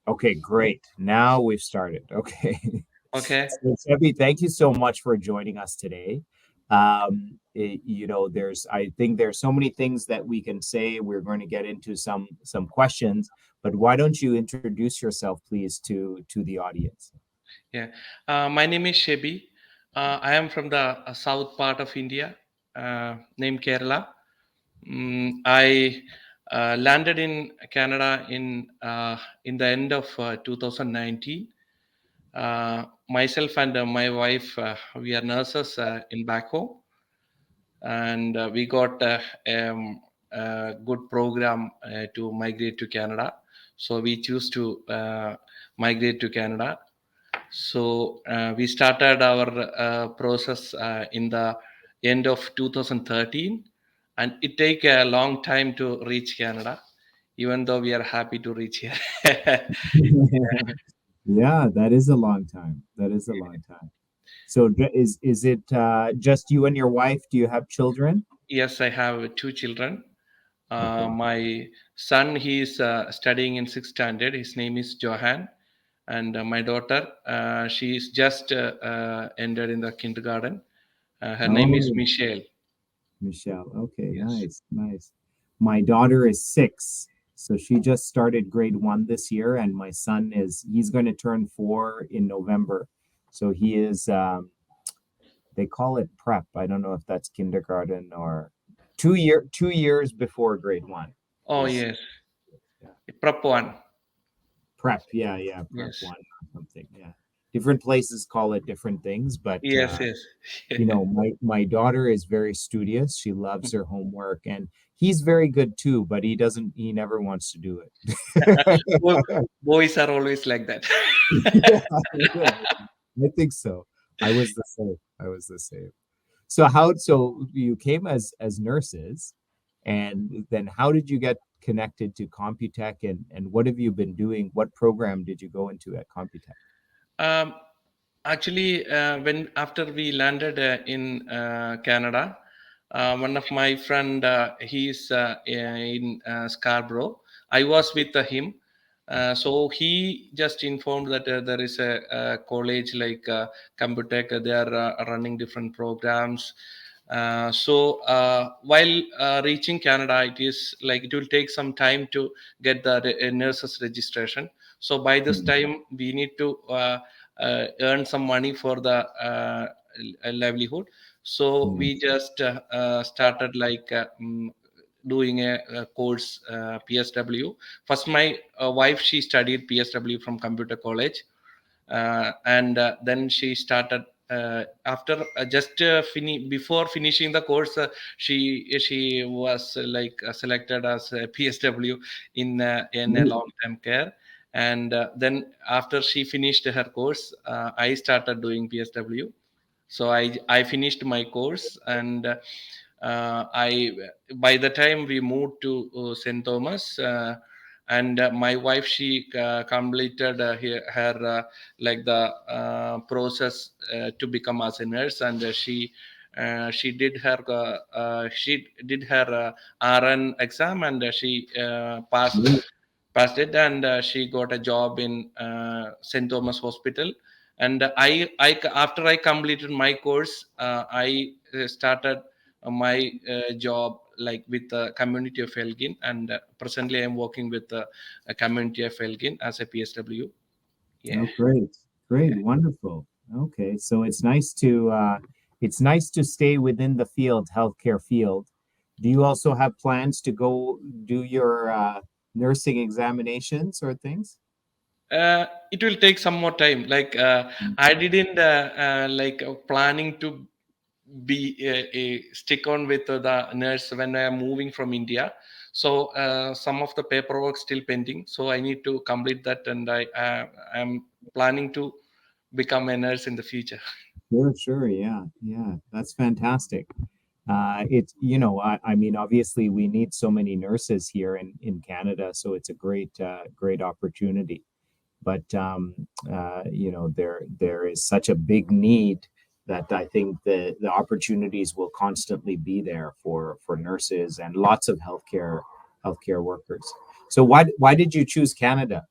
Okay, great. Now we've started. Okay. Okay. So, Sheby, thank you so much for joining us today. I think there's so many things that we can say. We're going to get into some questions, but why don't you introduce yourself, please, to the audience? Yeah. My name is Sheby. I am from the south part of India, named Kerala. I landed in Canada in the end of 2019. Myself and my wife, we are nurses in back home, and we got a good program to migrate to Canada. So we choose to migrate to Canada. So we started our process in the end of 2013, and it take a long time to reach Canada, even though we are happy to reach here. Yeah, that is a long time. That is a long time. So is it just you and your wife? Do you have children? Yes, I have two children. Okay. My son, he is studying in sixth standard. His name is Johan, and my daughter, she is just entered in the kindergarten. Her name is Oh, Michelle. Michelle. Okay, Yes. nice, nice. My daughter is 6, so she just started grade 1 this year, and my son he's going to turn 4 in November. So he is they call it prep. I don't know if that's kindergarten or 2 years before grade 1 Oh is yes, yeah. prep one. Prep. Yeah, yeah, prep Yes. 1 or something. Yeah. Different places call it different things, but Yes, yes. my daughter is very studious. She loves her homework, and he's very good too, but he never wants to do it. Bo- Boys are always like that. Yeah, yeah, I think so. I was the same. I was the same. So you came as nurses, and then how did you get connected to Computek, and what have you been doing? What program did you go into at Computek? Um, Actually, when after we landed in Canada, one of my friend, he's in Scarborough. I was with him, so he just informed that there is a college like Computek. They are running different programs. So while reaching Canada, it is like it will take some time to get the nurses registration. So by this Mm, time, we need to earn some money for the livelihood. So mm, we just started like doing a course, PSW. First my wife, she studied PSW from Computer College, and then she started after just before finishing the course, she was like selected as a PSW in a mm, long term care. And then after she finished her course, I started doing PSW. So I finished my course, and I by the time we moved to St. Thomas, and my wife, she completed her like the process to become as a nurse, and she did her RN exam, and she mm. passed it, and she got a job in St. Thomas Hospital. And after I completed my course, I started my job like with the community of Elgin, and presently I'm working with the community of Elgin as a PSW. Yeah. Oh, great, great, Yeah. wonderful. Okay, so it's nice to stay within the field, healthcare field. Do you also have plans to go do your nursing examinations or things? It will take some more time. Like I didn't like planning to be stick on with the nurse when I am moving from India. So some of the paperwork still pending. So I need to complete that, and I am planning to become a nurse in the future. Sure, sure, yeah, yeah, that's fantastic. I mean, obviously, we need so many nurses here in Canada, so it's a great opportunity. But there is such a big need that I think the opportunities will constantly be there for nurses and lots of healthcare workers. So why did you choose Canada?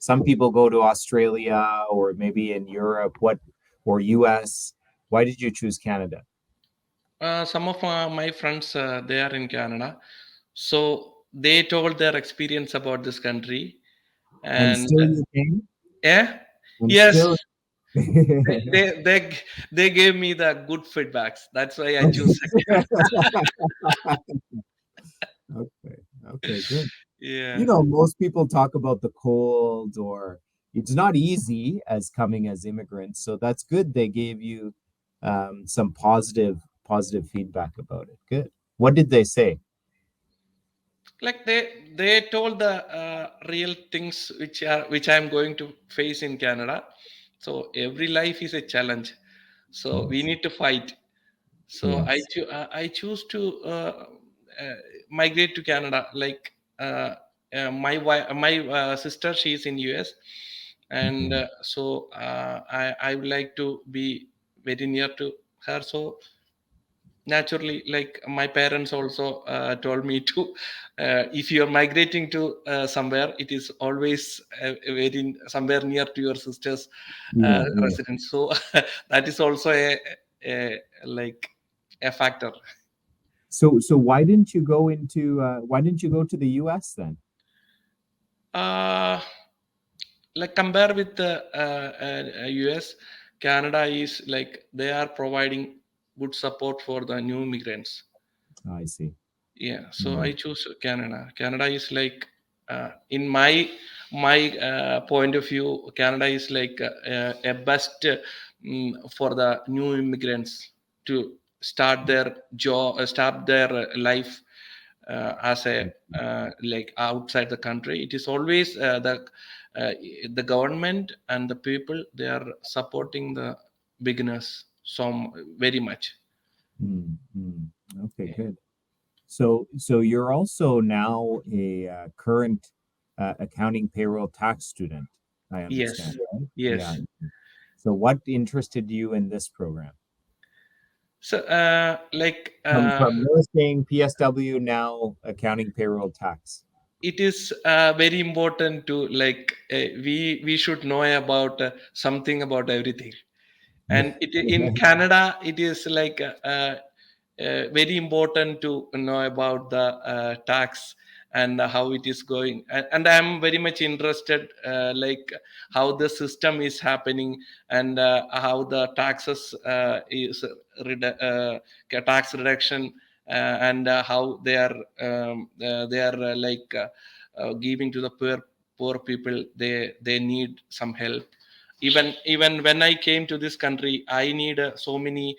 some people go to Australia or maybe in Europe. What or US? Why did you choose Canada? Some of my friends, they are in Canada, so they told their experience about this country, And and still you came? yeah, And yes, still they, they they they gave me the good feedbacks. That's why I choose. Okay. Okay, good. You Yeah, know, most people talk about the cold or it's not easy as coming as immigrants. So that's good. They gave you some positive feedback about it. Good. What did they say? like they told the real things which I'm going to face in Canada. So every life is a challenge. So we Yes. need to fight. So Yes. I choose to uh, migrate to Canada. Like my sister, she's in US, and Mhm. so I would like to be very near to her. So naturally, like my parents also told me to, if you are migrating to somewhere, it is always very somewhere near to your sister's Yeah, yeah. residence. So that is also a like a factor. So why didn't you go to the US then? uh, like compare with the US, Canada is like they are providing good support for the new immigrants. I see. Yeah, so Mm, I choose Canada. Canada is like in my point of view, Canada is like a best for the new immigrants to start their job, start their life as a like outside the country. It is always uh, the government and the people, they are supporting the beginners so very much. mm. Okay, Yeah. good. So you're also now a current accounting payroll tax student, I understand, Yes. right? Yeah. Yes. So what interested you in this program? So, like, From you were saying PSW now accounting payroll tax. it is very important to like we should know about something about everything. Yeah. And in Canada, it is like very important to know about the tax and how it is going. And I'm very much interested, like how the system is happening, and how the taxes is tax reduction, and how they are giving to the poor people. They need some help. Even when I came to this country, I need so many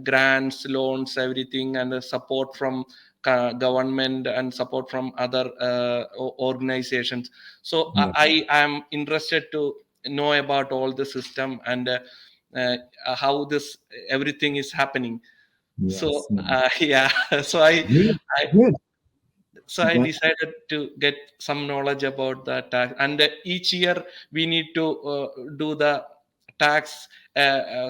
grants, loans, everything, and support from government and support from other organizations. So Yeah. I am interested to know about all the system, and uh, how this everything is happening. So Yes. Yeah. yeah, so Good. I Good. so I That decided to get some knowledge about the tax, and each year we need to do the tax.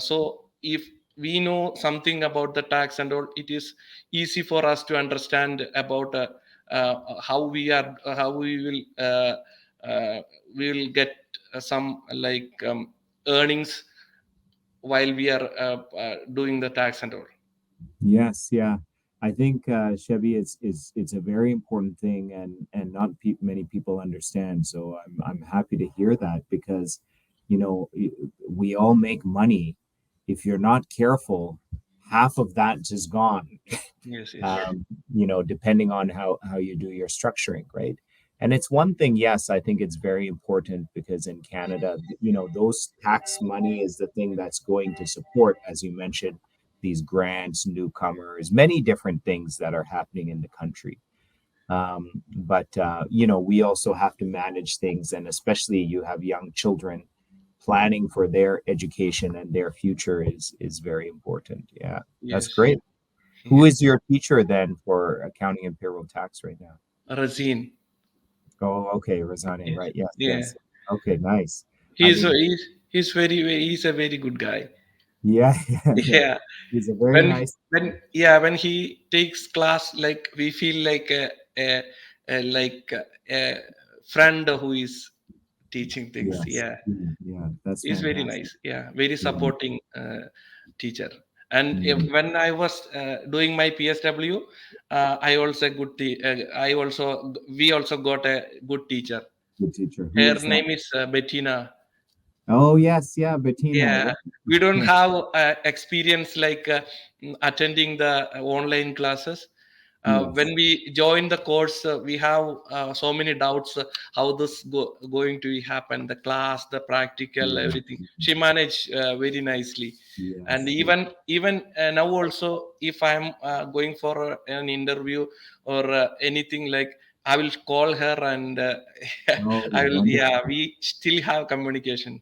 So if we know something about the tax and all, it is easy for us to understand about how how uh, we will get some like earnings while we are doing the tax and all. Yes, yeah. I think Chevy it's a very important thing and not many people understand. So I'm happy to hear that because you know we all make money. If you're not careful, half of that is gone. Yes, yes, um, you know, depending on how you do your structuring, right? And it's one thing, yes, I think it's very important because in Canada, you know, those tax money is the thing that's going to support, as you mentioned, these grants, newcomers, many different things that are happening in the country. But you know, we also have to manage things, and especially you have young children, planning for their education and their future is very important. Yeah, that's yes, great. Who yeah. is your teacher then for accounting and payroll tax right now? Racine. Oh, okay, Rosane, Yes, right? Yes, yeah. yes. Okay, nice. I He's a, mean, he's he's he's a very good guy. yeah, yeah, yeah. Yeah. He's a very When nice. when he takes class, like we feel like a like a friend who is teaching things. Yes. Yeah, Yeah, that's he's very fantastic. nice. Yeah, very Yeah. supporting teacher. And Mm, when I was doing my PSW, I also I also we also got a good teacher. good teacher. Who Her is that? name is Bettina. Oh, yes, yeah, Bettina. Yeah, Yeah. we don't have experience like attending the online classes. Yes. When we join the course, we have so many doubts how this going to happen, the class, the practical, Yeah. everything. She managed very nicely. And Yes. Yes. even now also, if I'm going for an interview or anything like, I will call her and Oh, I will. wonderful. Yeah, we still have communication.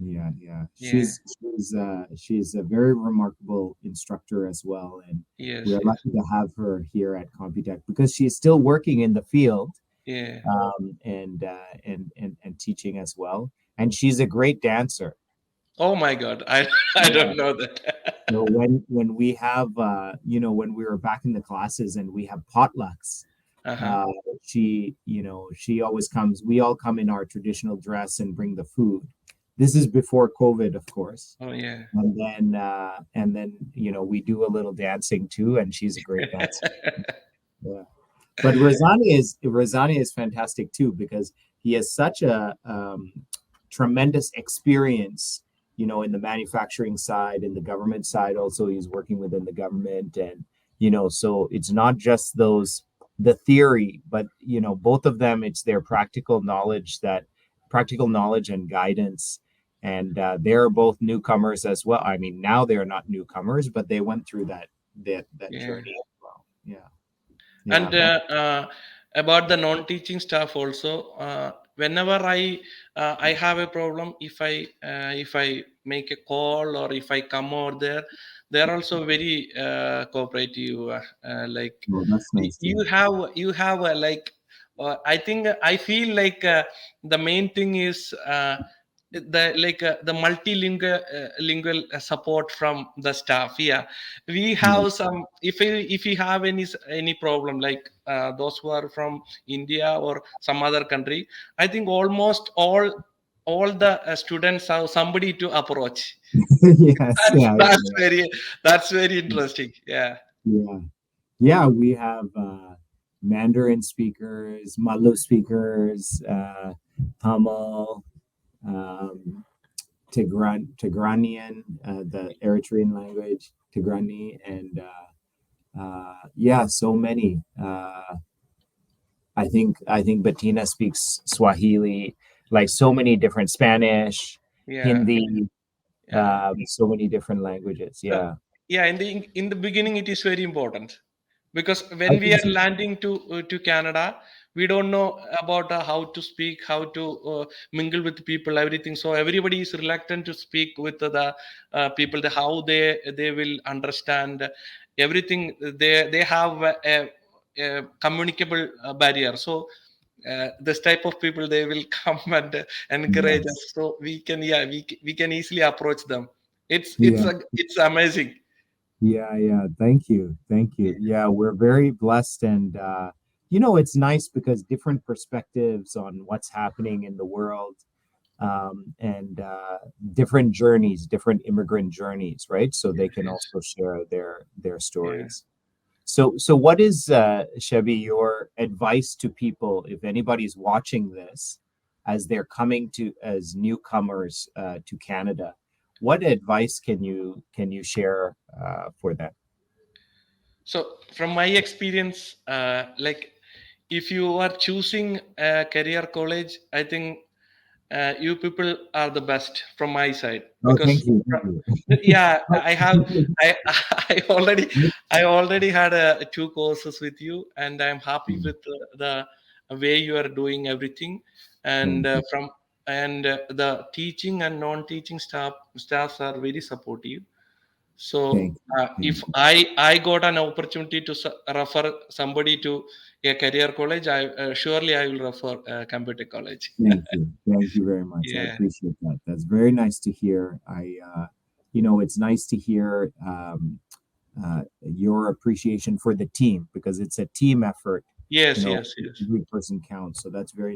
Yeah, yeah. Yeah. She's a very remarkable instructor as well, and Yes. we're Yes. lucky to have her here at Computek because she's still working in the field, Yeah. and teaching as well. And she's a great dancer. Oh my God. I I Yeah. don't know that. So when we have when we were back in the classes and we have potlucks, Uh-huh. uh, she always comes. We all come in our traditional dress and bring the food. This is before COVID, of course. Oh yeah. And then we do a little dancing too, and she's a great dancer. Yeah. But Razani is fantastic too because he has such a tremendous experience, in the manufacturing side and the government side. Also, he's working within the government, and so it's not just the theory, but both of them. It's their practical knowledge and guidance. And they're both newcomers as well. I mean, now they're not newcomers, but they went through that Yeah. journey as well. Yeah, yeah. And about the non-teaching staff also, whenever I have a problem, if I make a call or if I come over there, they're also very cooperative. Like Well, that's nice to hear. you have like I think I feel like the main thing is the multilingual lingual support from the staff. Yeah, we Yeah. have some, if we have any problem like those who are from India or some other country, I think almost all the students have somebody to approach. Yes, yeah, That's yeah, very interesting. Yeah. yeah. Yeah, we have Mandarin speakers, Malu speakers, Tamil, um, Tigranian, the Eritrean language, Tigrani, and yeah, so many. I think Bettina speaks Swahili, like so many different Spanish, Yeah. Hindi, Yeah. so many different languages. Uh, Yeah, yeah, in the beginning it is very important because I when we think are so. landing to Canada, we don't know about how to speak, how to mingle with people, everything. So everybody is reluctant to speak with the people, how they will understand everything. They have a communicable barrier. So this type of people, they will come and encourage Yes. us, so we can, yeah, we can easily approach them. Yeah. It's amazing. Yeah, yeah. Thank you. Thank you. Yeah, we're very blessed. And, it's nice because different perspectives on what's happening in the world, and different journeys, different immigrant journeys, right? So they can Yes. also share their Yeah. stories. So what is, Sheby, your advice to people if anybody's watching this as they're coming to as newcomers to Canada? What advice can you share for them? So from my experience, like if you are choosing a career college, I think you people are the best from my side Oh, because thank you. Thank you. yeah, I have I I already I already had two courses with you, and I'm happy with the way you are doing everything. And Thank you. the teaching and non-teaching staffs are very supportive. So Thank you. Thank if you. I got an opportunity to refer somebody to a career college, I surely I will refer Computer College. Thank you. Thank you very much. I Yeah. appreciate that. That's very nice to hear. It's nice to hear your appreciation for the team because it's a team effort. Yes. Yes. Yes. Every person counts. So that's very